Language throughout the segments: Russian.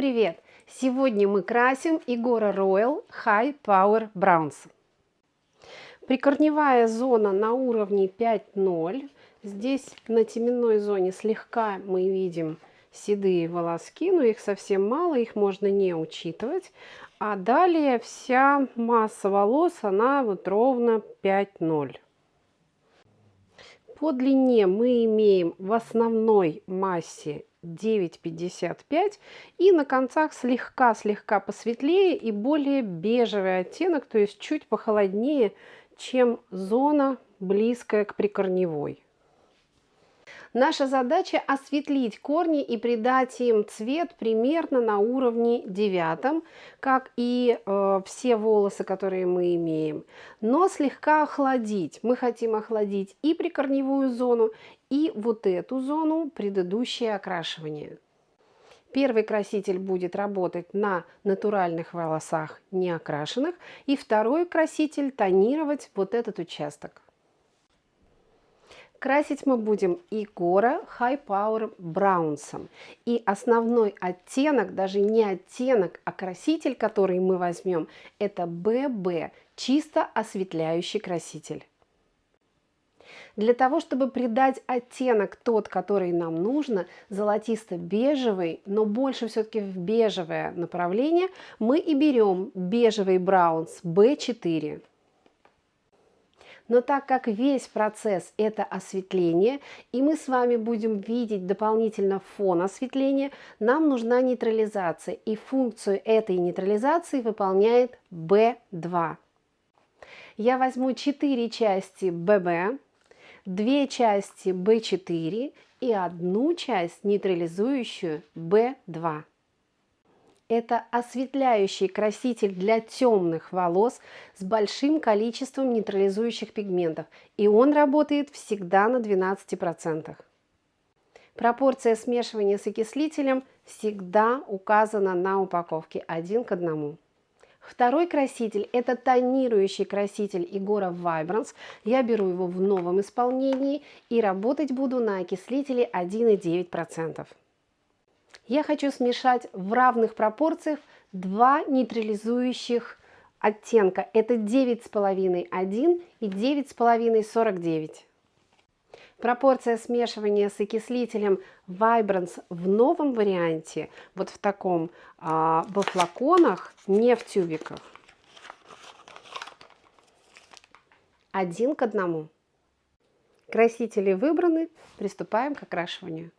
привет! Сегодня мы красим Igora Royal High Power Browns. Прикорневая зона на уровне 5.0. Здесь на теменной зоне слегка мы видим седые волоски, но их совсем мало, их можно не учитывать. А далее вся масса волос, она вот ровно 5.0. По длине мы имеем в основной массе 9,55 и на концах слегка посветлее и более бежевый оттенок, то есть чуть похолоднее, чем зона, близкая к прикорневой. Наша задача осветлить корни и придать им цвет примерно на уровне 9, как и все волосы, которые мы имеем, но слегка охладить. Мы хотим охладить и прикорневую зону, и вот эту зону, предыдущее окрашивание. Первый краситель будет работать на натуральных волосах, не окрашенных, и второй краситель тонировать вот этот участок. Красить мы будем Igora High Power Browns. И основной оттенок, даже не оттенок, а краситель, который мы возьмем, это BB, чисто осветляющий краситель. Для того, чтобы придать оттенок тот, который нам нужно, золотисто-бежевый, но больше все-таки в бежевое направление, мы и берем бежевый Browns B4. Но так как весь процесс – это осветление, и мы с вами будем видеть дополнительно фон осветления, нам нужна нейтрализация. И функцию этой нейтрализации выполняет B2. Я возьму 4 части BB, 2 части B4 и 1 часть нейтрализующую B2. Это осветляющий краситель для темных волос с большим количеством нейтрализующих пигментов, и он работает всегда на 12%. Пропорция смешивания с окислителем всегда указана на упаковке 1 к 1. Второй краситель – это тонирующий краситель Igora Vibrance. Я беру его в новом исполнении и работать буду на окислителе 1,9%. Я хочу смешать в равных пропорциях 2 нейтрализующих оттенка. Это 9,5 1 и 9,5 49. Пропорция смешивания с окислителем Vibrance в новом варианте, вот в таком, во флаконах, не в тюбиках, 1 к 1. Красители выбраны, приступаем к окрашиванию.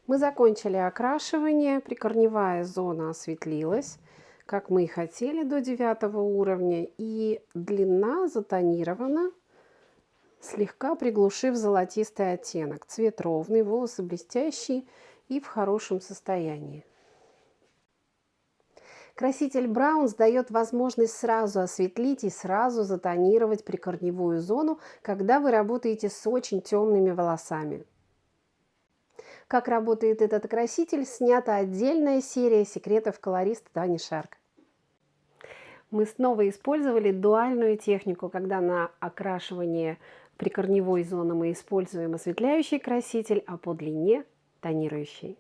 Мы закончили окрашивание, прикорневая зона осветлилась, как мы и хотели, до 9 уровня, и длина затонирована, слегка приглушив золотистый оттенок. Цвет ровный, волосы блестящие и в хорошем состоянии. Краситель Browns дает возможность сразу осветлить и сразу затонировать прикорневую зону, когда вы работаете с очень темными волосами. Как работает этот краситель, снята отдельная серия секретов колориста Тани Шарк. Мы снова использовали дуальную технику, когда на окрашивание прикорневой зоны мы используем осветляющий краситель, а по длине тонирующий.